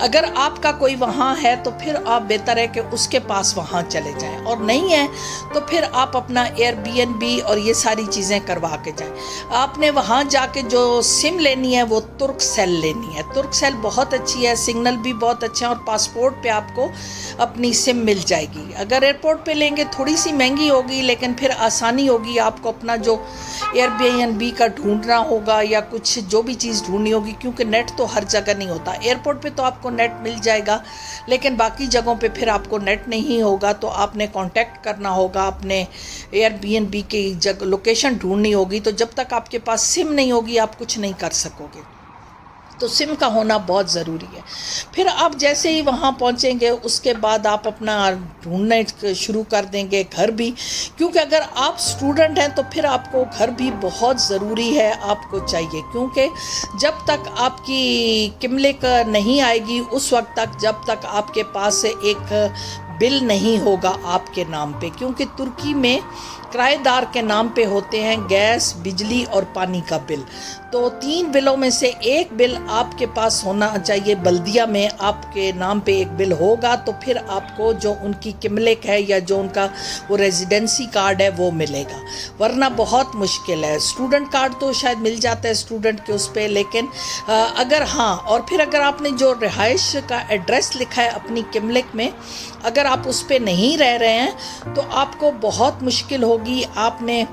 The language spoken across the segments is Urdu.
اگر آپ کا کوئی وہاں ہے تو پھر آپ بہتر ہے کہ اس کے پاس وہاں چلے جائیں، اور نہیں ہے تو پھر آپ اپنا ایئر بی این بی اور یہ ساری چیزیں کروا کے جائیں۔ آپ نے وہاں جا کے جو سم لینی ہے وہ ترک سیل لینی ہے۔ ترک سیل بہت اچھی ہے، سگنل بھی بہت اچھا ہے، اور پاسپورٹ پہ آپ کو اپنی سم مل جائے گی۔ اگر ایئرپورٹ پہ لیں گے تھوڑی سی مہنگی ہوگی، لیکن پھر آسانی ہوگی، آپ کو اپنا جو ایئر بی این بی کا ڈھونڈنا ہوگا یا کچھ جو بھی چیز ڈھونڈنی ہوگی، کیونکہ نیٹ تو ہر جگہ نہیں ہوتا۔ ایئرپورٹ پہ تو آپ کو نیٹ مل جائے گا، لیکن باقی جگہوں پہ پھر آپ کو نیٹ نہیں ہوگا، تو آپ نے کانٹیکٹ کرنا ہوگا، اپنے ایئر بی این بی کی لوکیشن ڈھونڈنی ہوگی۔ تو جب تک آپ کے پاس سم نہیں ہوگی آپ کچھ نہیں کر سکو گے، تو سم کا ہونا بہت ضروری ہے۔ پھر آپ جیسے ہی وہاں پہنچیں گے اس کے بعد آپ اپنا ڈھونڈنا شروع کر دیں گے گھر بھی، کیونکہ اگر آپ اسٹوڈنٹ ہیں تو پھر آپ کو گھر بھی بہت ضروری ہے، آپ کو چاہیے، کیونکہ جب تک آپ کی کملک نہیں آئے گی اس وقت تک، جب تک آپ کے پاس ایک بل نہیں ہوگا آپ کے نام پہ، کیونکہ ترکی میں کرایہ دار کے نام پہ ہوتے ہیں گیس، بجلی اور پانی کا بل۔ تو 3 بلوں میں سے ایک بل آپ کے پاس ہونا چاہیے، بلدیہ میں آپ کے نام پہ ایک بل ہوگا تو پھر آپ کو جو ان کی کملک ہے یا جو ان کا وہ ریزیڈنسی کارڈ ہے وہ ملے گا، ورنہ بہت مشکل ہے۔ اسٹوڈنٹ کارڈ تو شاید مل جاتا ہے اسٹوڈنٹ کے اس پہ، لیکن اگر ہاں، اور پھر اگر آپ نے جو رہائش کا ایڈریس لکھا ہے اپنی کملک میں، اگر آپ اس پہ نہیں رہ رہے ہیں تو آپ کو بہت مشکل ہوگی۔ آپ نے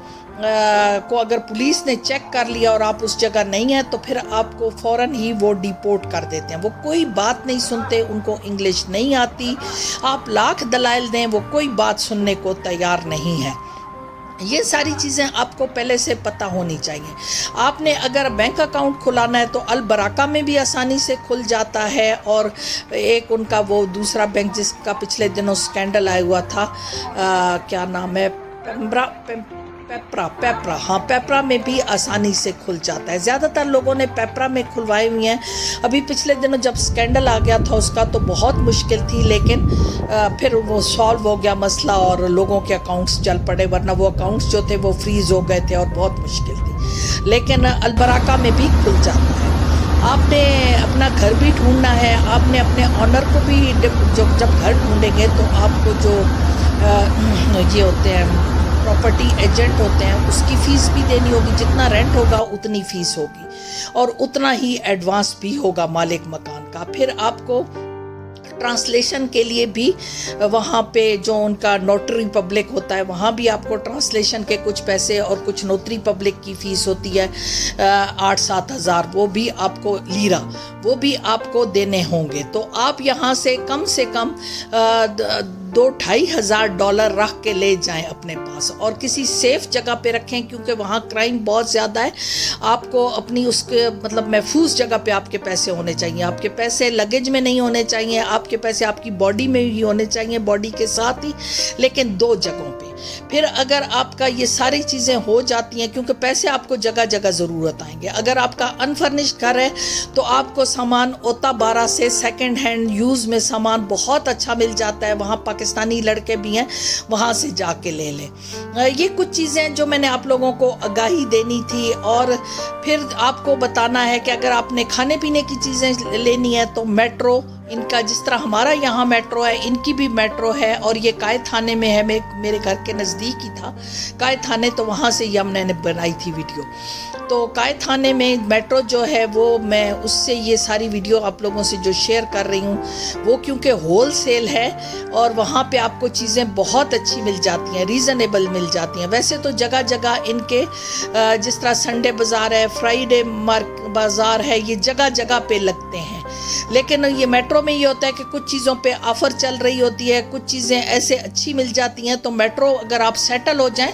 کو اگر پولیس نے چیک کر لیا اور آپ اس جگہ نہیں ہیں تو پھر آپ کو فوراً ہی وہ ڈیپورٹ کر دیتے ہیں۔ وہ کوئی بات نہیں سنتے، ان کو انگلش نہیں آتی، آپ لاکھ دلائل دیں وہ کوئی بات سننے کو تیار نہیں ہے۔ یہ ساری چیزیں آپ کو پہلے سے پتہ ہونی چاہیے۔ آپ نے اگر بینک اکاؤنٹ کھلانا ہے تو البراکہ میں بھی آسانی سے کھل جاتا ہے، اور ایک ان کا وہ دوسرا بینک جس کا پچھلے دنوں سکینڈل آیا ہوا تھا، کیا نام ہے، پیپرا، ہاں پیپرا میں بھی آسانی سے کھل جاتا ہے۔ زیادہ تر لوگوں نے پیپرا میں کھلوائے ہوئے ہیں۔ ابھی پچھلے دنوں جب سکینڈل آ گیا تھا اس کا تو بہت مشکل تھی، لیکن پھر وہ سالو ہو گیا مسئلہ اور لوگوں کے اکاؤنٹس چل پڑے، ورنہ وہ اکاؤنٹس جو تھے وہ فریز ہو گئے تھے اور بہت مشکل تھی، لیکن البراکہ میں بھی کھل جاتا ہے۔ آپ نے اپنا گھر بھی ڈھونڈنا ہے، آپ نے اپنے آنر کو بھی جب گھر ڈھونڈیں گے تو آپ کو جو یہ ہوتے ہیں پراپرٹی ایجنٹ ہوتے ہیں اس کی فیس بھی دینی ہوگی، جتنا رینٹ ہوگا اتنی فیس ہوگی، اور اتنا ہی ایڈوانس بھی ہوگا مالک مکان کا۔ پھر آپ کو ٹرانسلیشن کے لیے بھی وہاں پہ جو ان کا نوٹری پبلک ہوتا ہے وہاں بھی آپ کو ٹرانسلیشن کے کچھ پیسے اور کچھ نوٹری پبلک کی فیس ہوتی ہے 8-7 ہزار، وہ بھی آپ کو لیرا، وہ بھی آپ کو دینے ہوں گے۔ تو آپ یہاں سے کم 2-2.5 ہزار ڈالر رکھ کے لے جائیں اپنے پاس، اور کسی سیف جگہ پہ رکھیں، کیونکہ وہاں کرائم بہت زیادہ ہے۔ آپ کو اپنی اس کے مطلب محفوظ جگہ پہ آپ کے پیسے ہونے چاہیے، آپ کے پیسے لگیج میں نہیں ہونے چاہیے، آپ کے پیسے آپ کی باڈی میں ہی ہونے چاہیے، باڈی کے ساتھ ہی، لیکن 2 جگہوں پہ۔ پھر اگر آپ کا یہ ساری چیزیں ہو جاتی ہیں، کیونکہ پیسے آپ کو جگہ جگہ ضرورت آئیں گے۔ اگر آپ کا انفرنشڈ گھر ہے تو آپ کو سامان اوتا 12 سے سیکنڈ ہینڈ یوز میں سامان بہت اچھا مل جاتا ہے، وہاں پاکستانی لڑکے بھی ہیں، وہاں سے جا کے لے لیں۔ یہ کچھ چیزیں جو میں نے آپ لوگوں کو آگاہی دینی تھی، اور پھر آپ کو بتانا ہے کہ اگر آپ نے کھانے پینے کی چیزیں لینی ہے تو میٹرو، ان کا جس طرح ہمارا یہاں میٹرو ہے ان کی بھی میٹرو ہے، اور یہ قائد تھانے میں ہے، میرے گھر کے نزدیک ہی تھا قائد تھانے، تو وہاں سے یہ ہم نے بنائی تھی ویڈیو۔ تو قائد تھانے میں میٹرو جو ہے وہ میں اس سے یہ ساری ویڈیو آپ لوگوں سے جو شیئر کر رہی ہوں وہ کیونکہ ہول سیل ہے، اور وہاں پہ آپ کو چیزیں بہت اچھی مل جاتی ہیں، ریزنیبل مل جاتی ہیں۔ ویسے تو جگہ جگہ ان کے جس طرح سنڈے بازار ہے، فرائیڈے بازار ہے، یہ جگہ جگہ پہ لگتے ہیں، لیکن یہ میٹرو میں یہ ہوتا ہے کہ کچھ چیزوں پہ آفر چل رہی ہوتی ہے، کچھ چیزیں ایسے اچھی مل جاتی ہیں۔ تو میٹرو اگر آپ سیٹل ہو جائیں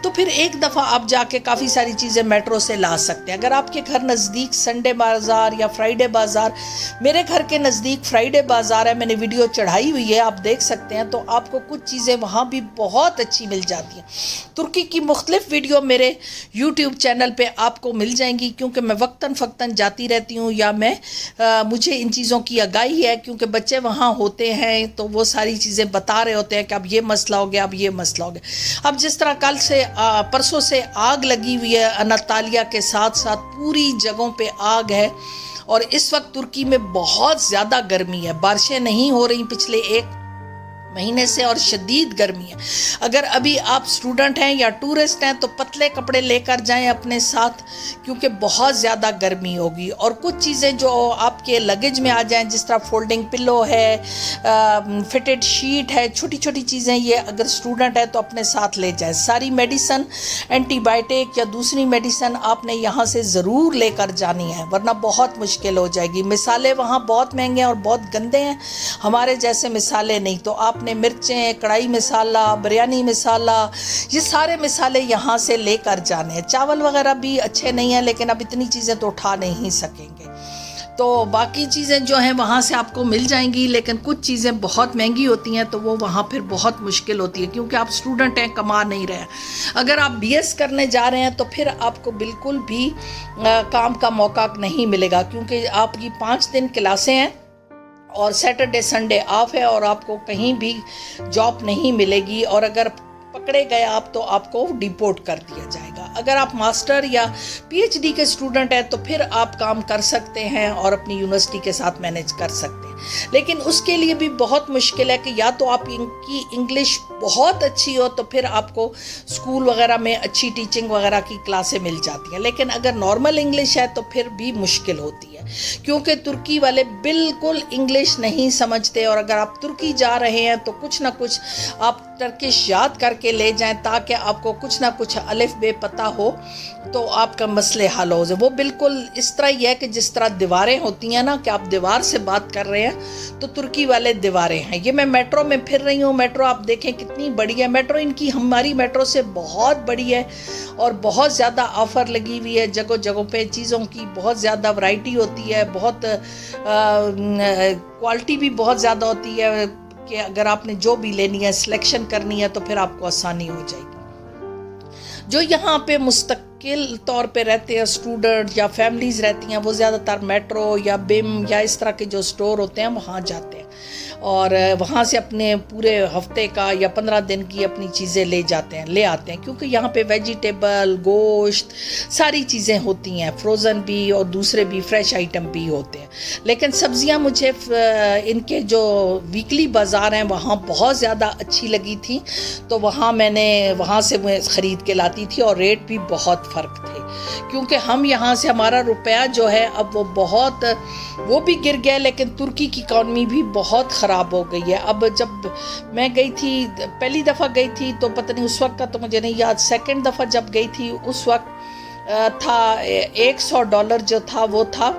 تو پھر ایک دفعہ آپ جا کے کافی ساری چیزیں میٹرو سے لا سکتے ہیں۔ اگر آپ کے گھر نزدیک سنڈے بازار یا فرائیڈے بازار، میرے گھر کے نزدیک فرائیڈے بازار ہے، میں نے ویڈیو چڑھائی ہوئی ہے، آپ دیکھ سکتے ہیں، تو آپ کو کچھ چیزیں وہاں بھی بہت اچھی مل جاتی ہیں۔ ترکی کی مختلف ویڈیو میرے یوٹیوب چینل پہ آپ کو مل جائیں گی، کیونکہ میں وقتاً فوقتاً جاتی رہتی ہوں، یا مجھے ان چیزوں کی آگاہی ہے، کیونکہ بچے وہاں ہوتے ہیں تو وہ ساری چیزیں بتا رہے ہوتے ہیں کہ اب یہ مسئلہ ہو گیا، اب یہ مسئلہ ہو گیا۔ اب جس طرح کل سے پرسوں سے آگ لگی ہوئی ہے، اناتالیہ کے ساتھ ساتھ پوری جگہوں پہ آگ ہے، اور اس وقت ترکی میں بہت زیادہ گرمی ہے، بارشیں نہیں ہو رہی پچھلے 1 مہینے سے اور شدید گرمی ہے۔ اگر ابھی آپ اسٹوڈنٹ ہیں یا ٹورسٹ ہیں تو پتلے کپڑے لے کر جائیں اپنے ساتھ، کیونکہ بہت زیادہ گرمی ہوگی۔ اور کچھ چیزیں جو آپ کے لگیج میں آ جائیں، جس طرح فولڈنگ پلو ہے، فٹڈ شیٹ ہے، چھوٹی چھوٹی چیزیں، یہ اگر اسٹوڈنٹ ہے تو اپنے ساتھ لے جائیں۔ ساری میڈیسن، اینٹی بائیوٹک یا دوسری میڈیسن آپ نے یہاں سے ضرور لے کر جانی ہے، ورنہ بہت مشکل ہو جائے گی۔ مسالے وہاں بہت مہنگے ہیں اور بہت گندے ہیں، ہمارے جیسے مسالے نہیں۔ تو آپ نے مرچیں، کڑھائی مسالہ، بریانی مسالہ، یہ سارے مسالے یہاں سے لے کر جانے ہیں۔ چاول وغیرہ بھی اچھے نہیں ہیں، لیکن اب اتنی چیزیں تو اٹھا نہیں سکیں گے، تو باقی چیزیں جو ہیں وہاں سے آپ کو مل جائیں گی، لیکن کچھ چیزیں بہت مہنگی ہوتی ہیں تو وہ وہاں پھر بہت مشکل ہوتی ہے، کیونکہ آپ اسٹوڈنٹ ہیں، کما نہیں رہے ہیں۔ اگر آپ BS کرنے جا رہے ہیں تو پھر آپ کو بالکل بھی کام کا موقع نہیں ملے گا، کیونکہ آپ کی 5 دن کلاسیں ہیں اور سیٹرڈے سنڈے آف ہے، اور آپ کو کہیں بھی جاب نہیں ملے گی، اور اگر پکڑے گئے آپ تو آپ کو ڈیپورٹ کر دیا جائے گا۔ اگر آپ ماسٹر یا PhD کے اسٹوڈنٹ ہیں تو پھر آپ کام کر سکتے ہیں اور اپنی یونیورسٹی کے ساتھ مینیج کر سکتے ہیں، لیکن اس کے لیے بھی بہت مشکل ہے کہ یا تو آپ کی انگلش بہت اچھی ہو تو پھر آپ کو اسکول وغیرہ میں اچھی ٹیچنگ وغیرہ کی کلاسیں مل جاتی ہیں، لیکن اگر نارمل انگلش ہے تو پھر بھی مشکل ہوتی ہے، کیونکہ ترکی والے بالکل انگلش نہیں سمجھتے۔ اور اگر آپ ترکی جا رہے ہیں تو کچھ نہ کچھ آپ ٹرکش یاد کر کے لے جائیں، تاکہ آپ کو کچھ نہ کچھ الف بے پتہ ہو تو آپ کا مسئلے حل ہو جائے۔ وہ بالکل اس طرح ہی ہے کہ جس طرح دیواریں ہوتی ہیں نا، کہ آپ دیوار سے بات کر رہے ہیں، تو ترکی والے دیواریں ہیں۔ یہ میں میٹرو میں پھر رہی ہوں، میٹرو آپ دیکھیں کتنی بڑی ہے، میٹرو ان کی ہماری میٹرو سے بہت بڑی ہے اور بہت زیادہ آفر لگی ہوئی ہے، جگہ جگہوں پہ چیزوں کی بہت زیادہ ورائٹی ہوتی ہے، بہت کوالٹی بھی بہت زیادہ ہوتی ہے، کہ اگر آپ نے جو بھی لینی ہے، سلیکشن کرنی ہے تو پھر آپ کو آسانی ہو جائے گی۔ جو یہاں پہ مستقل طور پہ رہتے ہیں اسٹوڈنٹ یا فیملیز رہتی ہیں، وہ زیادہ تر میٹرو یا بم یا اس طرح کے جو سٹور ہوتے ہیں وہاں جاتے ہیں، اور وہاں سے اپنے پورے ہفتے کا یا 15 دن کی اپنی چیزیں لے آتے ہیں، کیونکہ یہاں پہ ویجیٹیبل، گوشت، ساری چیزیں ہوتی ہیں، فروزن بھی اور دوسرے بھی فریش آئٹم بھی ہوتے ہیں۔ لیکن سبزیاں مجھے ان کے جو ویکلی بازار ہیں وہاں بہت زیادہ اچھی لگی تھی، تو وہاں سے میں خرید کے لاتی تھی، اور ریٹ بھی بہت فرق تھے، کیونکہ ہم یہاں سے ہمارا روپیہ جو ہے اب وہ بھی گر گیا، لیکن ترکی کی اکانومی بھی بہت خراب ہو گئی ہے۔ اب جب میں گئی تھی، پہلی دفعہ گئی تھی تو پتہ نہیں اس وقت کا تو مجھے نہیں یاد، سیکنڈ دفعہ جب گئی تھی اس وقت تھا $100 جو تھا وہ تھا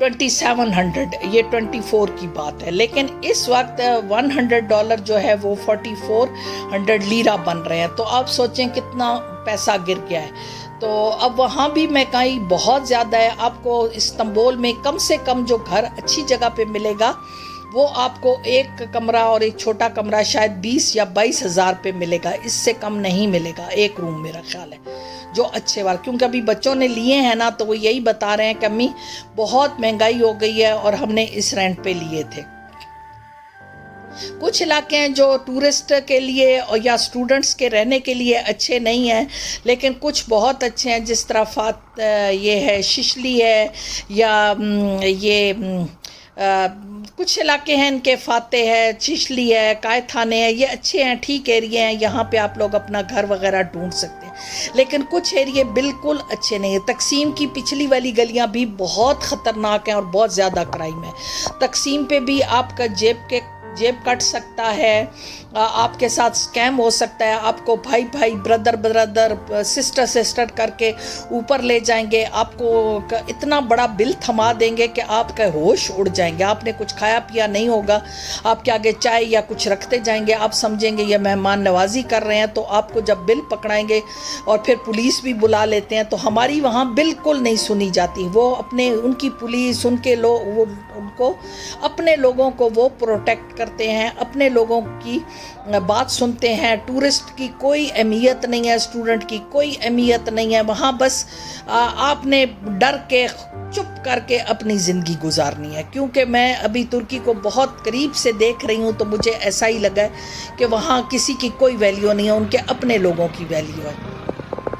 2700، یہ 24 کی بات ہے، لیکن اس وقت $100 جو ہے وہ 4400 لیرہ بن رہے ہیں، تو آپ سوچیں کتنا پیسہ گر گیا ہے۔ تو اب وہاں بھی مہنگائی بہت زیادہ ہے۔ آپ کو استنبول میں کم سے کم جو گھر اچھی جگہ پہ ملے گا وہ آپ کو ایک کمرہ اور ایک چھوٹا کمرہ شاید 20 یا 22 ہزار پہ ملے گا، اس سے کم نہیں ملے گا ایک روم، میرا خیال ہے، جو اچھے والے، کیونکہ ابھی بچوں نے لیے ہیں نا تو وہ یہی بتا رہے ہیں کہ امی بہت مہنگائی ہو گئی ہے اور ہم نے اس رینٹ پہ لیے تھے۔ کچھ علاقے ہیں جو ٹورسٹ کے لیے یا اسٹوڈنٹس کے رہنے کے لیے اچھے نہیں ہیں، لیکن کچھ بہت اچھے ہیں، جس طرح یہ ہے ششلی ہے، یا یہ کچھ علاقے ہیں ان کے، فاتح ہے، ششلی ہے، کائتھانے ہے، یہ اچھے ہیں، ٹھیک ایریے ہیں، یہاں پہ آپ لوگ اپنا گھر وغیرہ ڈھونڈ سکتے ہیں، لیکن کچھ ایریے بالکل اچھے نہیں ہیں۔ تقسیم کی پچھلی والی گلیاں بھی بہت خطرناک ہیں اور بہت زیادہ کرائم ہے۔ تقسیم پہ بھی آپ کا جیب کٹ سکتا ہے، آپ کے ساتھ سکیم ہو سکتا ہے، آپ کو بھائی برادر سسٹر کر کے اوپر لے جائیں گے، آپ کو اتنا بڑا بل تھما دیں گے کہ آپ کا ہوش اڑ جائیں گے۔ آپ نے کچھ کھایا پیا نہیں ہوگا، آپ کے آگے چائے یا کچھ رکھتے جائیں گے، آپ سمجھیں گے یہ مہمان نوازی کر رہے ہیں، تو آپ کو جب بل پکڑائیں گے اور پھر پولیس بھی بلا لیتے ہیں، تو ہماری وہاں بالکل نہیں سنی جاتی، وہ ان کی پولیس، ان کے لوگ، ان کو اپنے لوگوں کو وہ پروٹیکٹ کرتے ہیں، اپنے لوگوں کی بات سنتے ہیں۔ ٹورسٹ کی کوئی اہمیت نہیں ہے، اسٹوڈنٹ کی کوئی اہمیت نہیں ہے، وہاں بس آپ نے ڈر کے چپ کر کے اپنی زندگی گزارنی ہے۔ کیونکہ میں ابھی ترکی کو بہت قریب سے دیکھ رہی ہوں تو مجھے ایسا ہی لگا ہے کہ وہاں کسی کی کوئی ویلیو نہیں ہے، ان کے اپنے لوگوں کی ویلیو ہے۔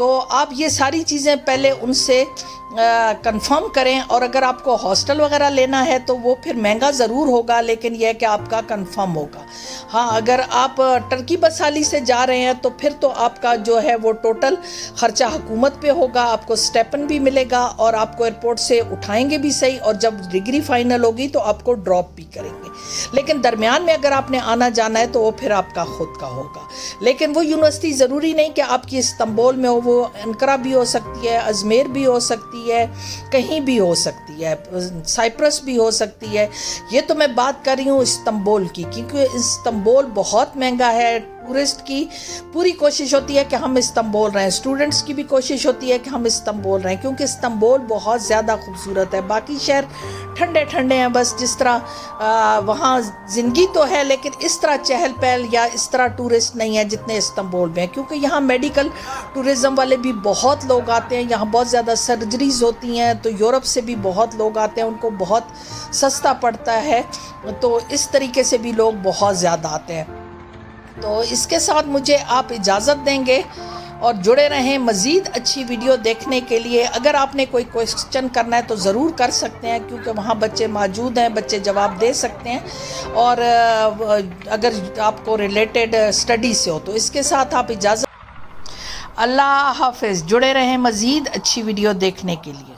تو آپ یہ ساری چیزیں پہلے ان سے کنفرم کریں، اور اگر آپ کو ہاسٹل وغیرہ لینا ہے تو وہ پھر مہنگا ضرور ہوگا، لیکن یہ ہے کہ آپ کا کنفرم ہوگا۔ ہاں اگر آپ ٹرکی بسالی سے جا رہے ہیں تو پھر تو آپ کا جو ہے وہ ٹوٹل خرچہ حکومت پہ ہوگا، آپ کو سٹیپن بھی ملے گا اور آپ کو ایئرپورٹ سے اٹھائیں گے بھی صحیح، اور جب ڈگری فائنل ہوگی تو آپ کو ڈراپ بھی کریں گے۔ لیکن درمیان میں اگر آپ نے آنا جانا ہے تو وہ پھر آپ کا خود کا ہوگا۔ لیکن وہ یونیورسٹی ضروری نہیں کہ آپ کی استنبول میں ہو، وہ انقرہ بھی ہو سکتی ہے، ازمیر بھی ہو سکتی ہے، کہیں بھی ہو سکتی ہے، سائپرس بھی ہو سکتی ہے۔ یہ تو میں بات کر رہی ہوں استنبول کی، کیونکہ استنبول بہت مہنگا ہے۔ ٹورسٹ کی پوری کوشش ہوتی ہے کہ ہم استنبول رہیں، اسٹوڈنٹس کی بھی کوشش ہوتی ہے کہ ہم استنبول رہیں، کیونکہ استنبول بہت زیادہ خوبصورت ہے۔ باقی شہر ٹھنڈے ٹھنڈے ہیں، بس جس طرح وہاں زندگی تو ہے لیکن اس طرح چہل پہل یا اس طرح ٹورسٹ نہیں ہے جتنے استنبول میں ہیں، کیونکہ یہاں میڈیکل ٹورزم والے بھی بہت لوگ آتے ہیں، یہاں بہت زیادہ سرجریز ہوتی ہیں، تو یورپ سے بھی بہت لوگ آتے ہیں، ان کو بہت سستا پڑتا ہے، تو اس طریقے سے بھی لوگ بہت زیادہ آتے ہیں۔ تو اس کے ساتھ مجھے آپ اجازت دیں گے اور جڑے رہیں مزید اچھی ویڈیو دیکھنے کے لیے۔ اگر آپ نے کوئی کوئسچن کرنا ہے تو ضرور کر سکتے ہیں، کیونکہ وہاں بچے موجود ہیں، بچے جواب دے سکتے ہیں، اور اگر آپ کو ریلیٹڈ اسٹڈی سے ہو تو۔ اس کے ساتھ آپ اجازت، اللہ حافظ، جڑے رہیں مزید اچھی ویڈیو دیکھنے کے لیے۔